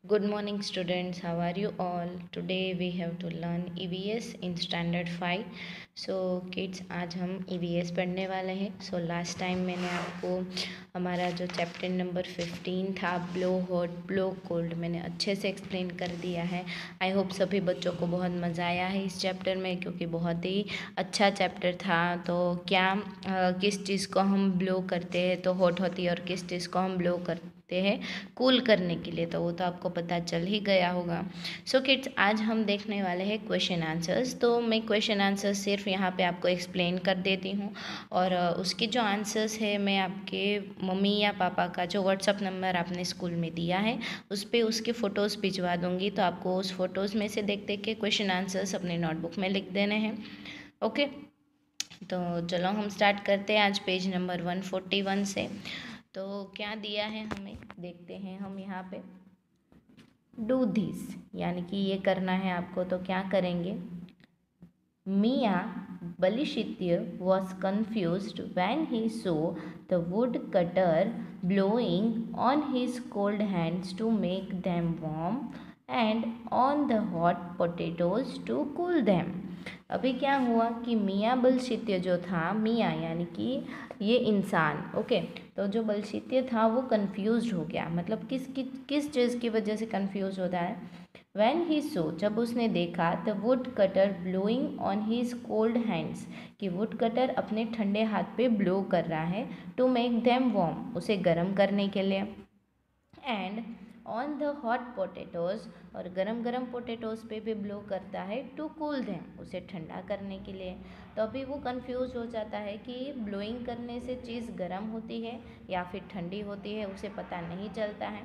Good morning students, how are you all? Today we have to learn EVS in standard 5. So kids, आज हम EVS पढ़ने वाले हैं. So last time मैंने आपको हमारा जो चैप्टर नंबर 15 था ब्लो हॉट ब्लो कोल्ड मैंने अच्छे से एक्सप्लेन कर दिया है. आई होप सभी बच्चों को बहुत मज़ा आया है इस चैप्टर में, क्योंकि बहुत ही अच्छा चैप्टर था. तो क्या किस चीज़ को हम ब्लो करते हैं तो हॉट होती है, और किस चीज़ को हम ब्लो करते हैं कूल करने के लिए, तो वो तो आपको पता चल ही गया होगा. सो किड्स, आज हम देखने वाले हैं क्वेश्चन आंसर्स. तो मैं क्वेश्चन आंसर्स सिर्फ यहाँ पे आपको एक्सप्लेन कर देती हूँ, और उसके जो आंसर्स है मैं आपके मम्मी या पापा का जो व्हाट्सअप नंबर आपने स्कूल में दिया है उस पर उसके फ़ोटोज़ भिजवा दूँगी. तो आपको उस फोटोज़ में से देख देख के क्वेश्चन आंसर्स अपने नोटबुक में लिख देने हैं. ओके, तो चलो हम स्टार्ट करते हैं आज पेज नंबर 141 से. तो क्या दिया है हमें देखते हैं हम यहाँ पे. डू दिस यानी कि ये करना है आपको, तो क्या करेंगे. मिया बलिशित्य was confused when he saw the wood cutter blowing on his cold hands to make them warm and on the hot potatoes to cool them. अभी क्या हुआ कि मियाँ बलशित्य जो था, मियाँ यानी कि ये इंसान, ओके. तो जो बलशित्य था वो कंफ्यूज हो गया. मतलब किस चीज़ की वजह से कंफ्यूज होता है. When he saw, जब उसने देखा the wood cutter blowing on his cold hands, कि वुड कटर अपने ठंडे हाथ पे ब्लो कर रहा है to make them warm, उसे गर्म करने के लिए. And on the hot potatoes, और गरम गरम पोटैटोज़ पे भी ब्लो करता है टू कूल देम, उसे ठंडा करने के लिए. तो अभी वो कंफ्यूज हो जाता है कि ब्लोइंग करने से चीज़ गर्म होती है या फिर ठंडी होती है, उसे पता नहीं चलता है.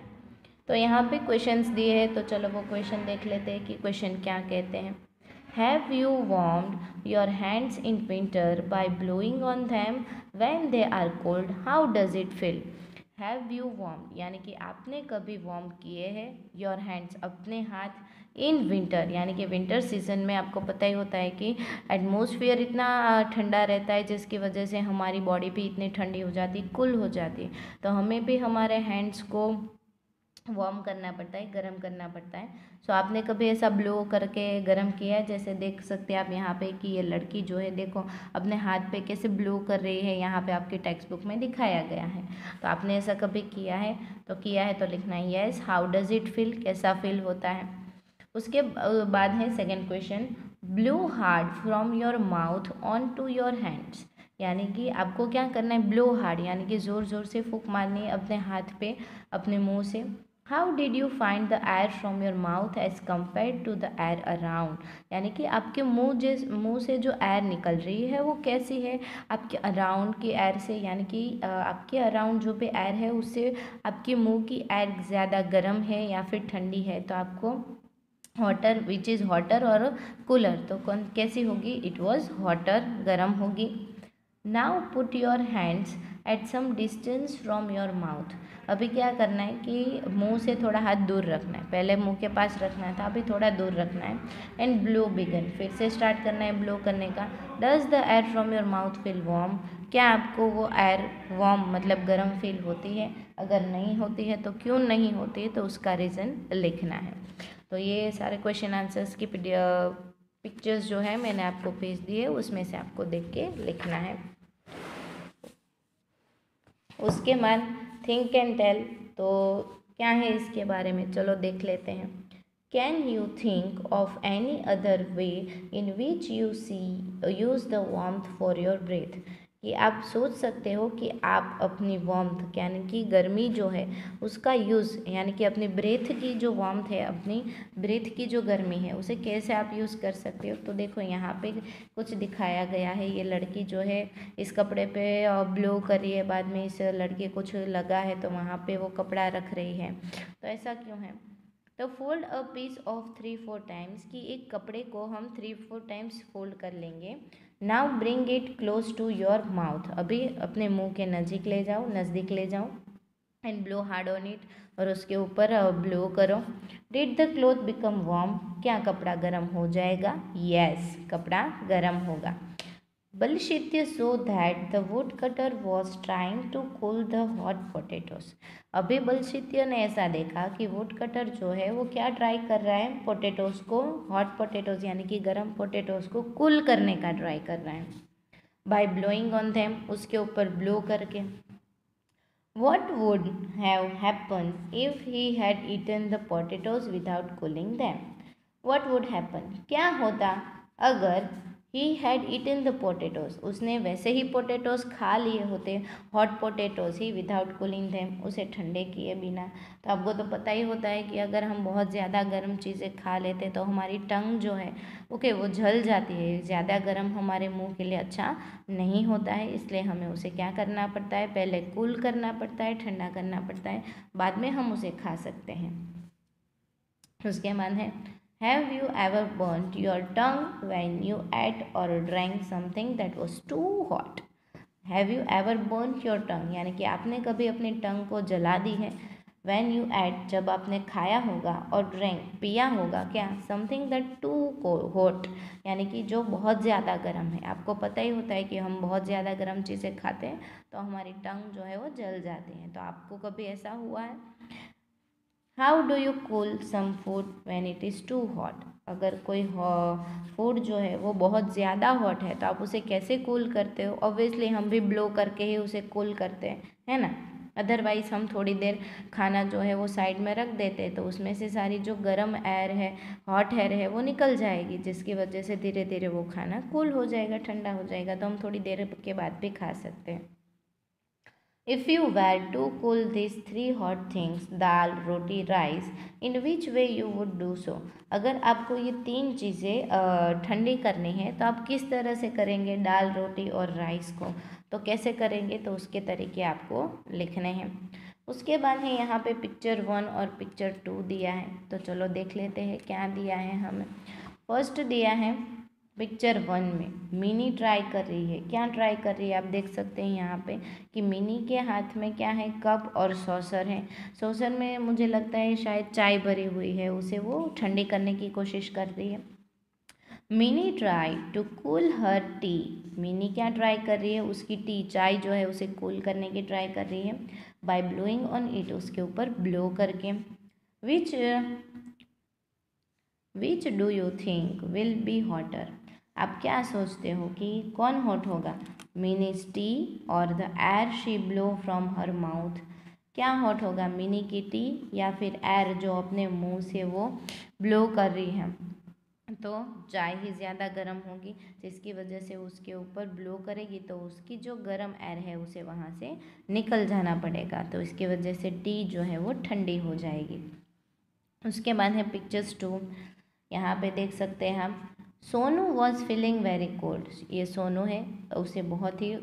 तो यहाँ पे क्वेश्चंस दिए हैं, तो चलो वो क्वेश्चन देख लेते हैं कि क्वेश्चन क्या कहते हैं. Have you warmed your hands in winter by blowing on them when they are cold, how does it feel. Have you warm यानी कि आपने कभी वार्म किए हैं योर हैंड्स, अपने हाथ, इन विंटर यानी कि विंटर सीजन में आपको पता ही होता है कि एटमॉस्फेयर इतना ठंडा रहता है जिसकी वजह से हमारी बॉडी भी इतनी ठंडी हो जाती है, कूल हो जाती है. तो हमें भी हमारे हैंड्स को वार्म करना पड़ता है, गर्म करना पड़ता है. सो आपने कभी ऐसा ब्लो करके गर्म किया है. जैसे देख सकते हैं आप यहाँ पे कि ये लड़की जो है देखो अपने हाथ पे कैसे ब्लो कर रही है, यहाँ पे आपके टेक्स्ट बुक में दिखाया गया है. तो आपने ऐसा कभी किया है, तो किया है तो लिखना है yes. How does it feel, कैसा फील होता है. उसके बाद है second question. Blow hard from your mouth on to your hands, यानी कि आपको क्या करना है, ब्लो हार्ड यानी कि ज़ोर ज़ोर से फूंक मारनी है अपने हाथ पे, अपने मुंह से. How did you find the air from your mouth as compared to the air around, यानी कि आपके मुंह से जो एयर निकल रही है वो कैसी है आपके अराउंड की एयर से, यानी कि आपके अराउंड जो भी एयर है उससे आपके मुंह की एयर ज़्यादा गर्म है या फिर ठंडी है. तो आपको हॉटर विच इज़ हॉटर और कूलर, तो कौन कैसी होगी, इट वॉज हॉटर, गर्म होगी. Now put your hands at some distance from your mouth, अभी क्या करना है कि मुंह से थोड़ा हाथ दूर रखना है. पहले मुंह के पास रखना था, अभी थोड़ा दूर रखना है. एंड ब्लो बिगन, फिर से स्टार्ट करना है ब्लो करने का. Does the air from your mouth feel warm, क्या आपको वो एयर वार्म मतलब गर्म फील होती है. अगर नहीं होती है तो क्यों नहीं होती है, तो उसका रीज़न लिखना है. तो ये सारे क्वेश्चन आंसर्स की पिक्चर्स जो है मैंने आपको भेज दी है, उसमें से आपको देख के लिखना है. उसके बाद थिंक एंड टेल, तो क्या है इसके बारे में, चलो देख लेते हैं. Can you think of any other way in which you see use the warmth for your breath, कि आप सोच सकते हो कि आप अपनी वार्मथ यानी कि गर्मी जो है उसका यूज़, यानी कि अपनी ब्रेथ की जो वार्मथ है, अपनी ब्रेथ की जो गर्मी है उसे कैसे आप यूज़ कर सकते हो. तो देखो यहाँ पे कुछ दिखाया गया है. ये लड़की जो है इस कपड़े पे ब्लो कर रही है, बाद में इस लड़के कुछ लगा है तो वहाँ पे वो कपड़ा रख रही है. तो ऐसा क्यों है. तो fold a piece of 3-4 times, कि एक कपड़े को हम 3-4 टाइम्स फोल्ड कर लेंगे. Now bring it close to your mouth, अभी अपने मुंह के नज़दीक ले जाओ, नज़दीक ले जाओ. And blow hard on it, और उसके ऊपर ब्लो करो. Did the cloth become warm, क्या कपड़ा गर्म हो जाएगा. यस, कपड़ा गर्म होगा. बलशित्य so that the wood cutter was trying to cool the hot potatoes. अभी बलशित्य ने ऐसा देखा कि वुड कटर जो है वो क्या ट्राई कर रहा है, पोटेटोज को, हॉट पोटेटोज यानी कि गर्म पोटेटोज को कूल करने का ट्राई कर रहा है। बाय ब्लोइंग ऑन देम, उसके ऊपर ब्लो करके। What would have happened if he had eaten the potatoes without cooling them? What would happen? क्या होता अगर he had eaten the potatoes, उसने वैसे ही पोटेटोज खा लिए होते, हॉट पोटेटोज ही, विदाउट कूलिंग देम, उसे ठंडे किए बिना। तो आपको तो पता ही होता है कि अगर हम बहुत ज़्यादा गर्म चीज़ें खा लेते तो हमारी टंग जो है ओके वो जल जाती है। ज़्यादा गर्म हमारे मुंह के लिए अच्छा नहीं होता है, इसलिए हमें उसे क्या करना पड़ता है, पहले कूल करना पड़ता है, ठंडा करना पड़ता है, बाद में हम उसे खा सकते हैं। उसके बाद है have you ever burned your tongue when you ate or drank something that was too hot. Have you ever burned your tongue यानी कि आपने कभी अपनी टंग को जला दी है। वैन यू एट जब आपने खाया होगा, और ड्रैंक पिया होगा क्या, समथिंग दैट टू हॉट यानी कि जो बहुत ज़्यादा गर्म है। आपको पता ही होता है कि हम बहुत ज़्यादा गर्म चीज़ें खाते हैं तो हमारी टंग जो है वो जल जाती है। तो आपको कभी ऐसा हुआ है? How do you cool some food when it is too hot. अगर कोई फूड जो है वो बहुत ज़्यादा हॉट है तो आप उसे कैसे कूल करते हो? ऑब्वियसली हम भी ब्लो करके ही उसे कूल करते हैं, है ना। अदरवाइज हम थोड़ी देर खाना जो है वो साइड में रख देते हैं तो उसमें से सारी जो गर्म एयर है, हॉट एयर है, वो निकल जाएगी, जिसकी वजह से धीरे धीरे वो खाना कूल हो जाएगा, ठंडा हो जाएगा, तो हम थोड़ी देर के बाद भी खा सकते हैं। If you were to cool these three hot things, dal, roti, rice, in which way you would do so? अगर आपको ये तीन चीज़ें ठंडी करनी है तो आप किस तरह से करेंगे दाल, रोटी और राइस को? तो कैसे करेंगे, तो उसके तरीके आपको लिखने हैं। उसके बाद है यहाँ पे पिक्चर 1 और पिक्चर 2 दिया है, तो चलो देख लेते हैं क्या दिया है हमें। फर्स्ट दिया है पिक्चर 1 में मिनी ट्राई कर रही है। क्या ट्राई कर रही है, आप देख सकते हैं यहाँ पे कि मिनी के हाथ में क्या है, कप और सॉसर है। सॉसर में मुझे लगता है शायद चाय भरी हुई है, उसे वो ठंडी करने की कोशिश कर रही है। Mini try to cool her tea. Mini क्या ट्राई कर रही है, उसकी टी, चाय जो है उसे कूल करने की ट्राई कर रही है। बाय ब्लोइंग ऑन इट, उसके ऊपर ब्लो करके। Which do you think will be hotter. आप क्या सोचते हो कि कौन हॉट होगा, मिनीज टी और the air she blow from her mouth. क्या हॉट होगा, मिनी की टी या फिर एयर जो अपने मुंह से वो ब्लो कर रही है। तो चाय ही ज़्यादा गर्म होगी, जिसकी वजह से उसके ऊपर ब्लो करेगी तो उसकी जो गर्म एयर है उसे वहाँ से निकल जाना पड़ेगा, तो इसकी वजह से टी जो है वो ठंडी हो जाएगी। उसके बाद है पिक्चर्स 2। यहाँ पे देख सकते हैं हम, Sonu was feeling very cold. ये सोनू है, उसे बहुत ही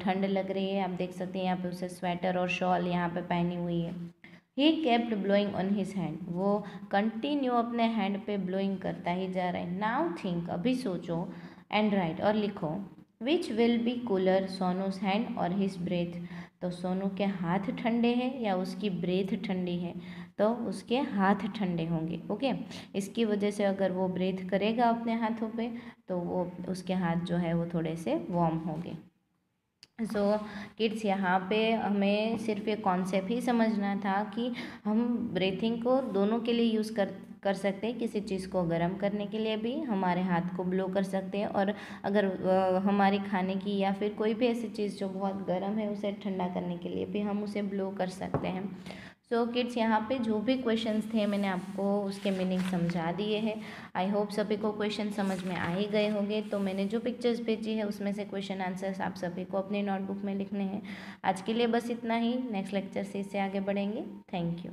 ठंड लग रही है। आप देख सकते हैं यहाँ पे उसे स्वेटर और शॉल यहाँ पे पहनी हुई है। He kept blowing on his hand, वो कंटिन्यू अपने हैंड पे ब्लोइंग करता ही जा रहा है। नाउ थिंक, अभी सोचो, एंड राइट और लिखो, which will be cooler, सोनूज hand और हिज ब्रेथ। तो सोनू के हाथ ठंडे हैं या उसकी ब्रेथ ठंडी है, तो उसके हाथ ठंडे होंगे। ओके, इसकी वजह से अगर वो ब्रेथ करेगा अपने हाथों पे तो वो उसके हाथ जो है वो थोड़े से वार्म होंगे। सो किड्स, यहाँ पे हमें सिर्फ ये कॉन्सेप्ट ही समझना था कि हम ब्रीथिंग को दोनों के लिए यूज़ कर सकते हैं। किसी चीज़ को गर्म करने के लिए भी हमारे हाथ को ब्लो कर सकते हैं, और अगर हमारी खाने की या फिर कोई भी ऐसी चीज़ जो बहुत गर्म है उसे ठंडा करने के लिए भी हम उसे ब्लो कर सकते हैं। सो किड्स, यहाँ पे जो भी क्वेश्चंस थे मैंने आपको उसके मीनिंग समझा दिए हैं। आई होप सभी को क्वेश्चन समझ में आ ही गए होंगे। तो मैंने जो पिक्चर्स भेजी है उसमें से क्वेश्चन आंसर्स आप सभी को अपनी नोटबुक में लिखने हैं। आज के लिए बस इतना ही, नेक्स्ट लेक्चर से इससे आगे बढ़ेंगे। Thank you.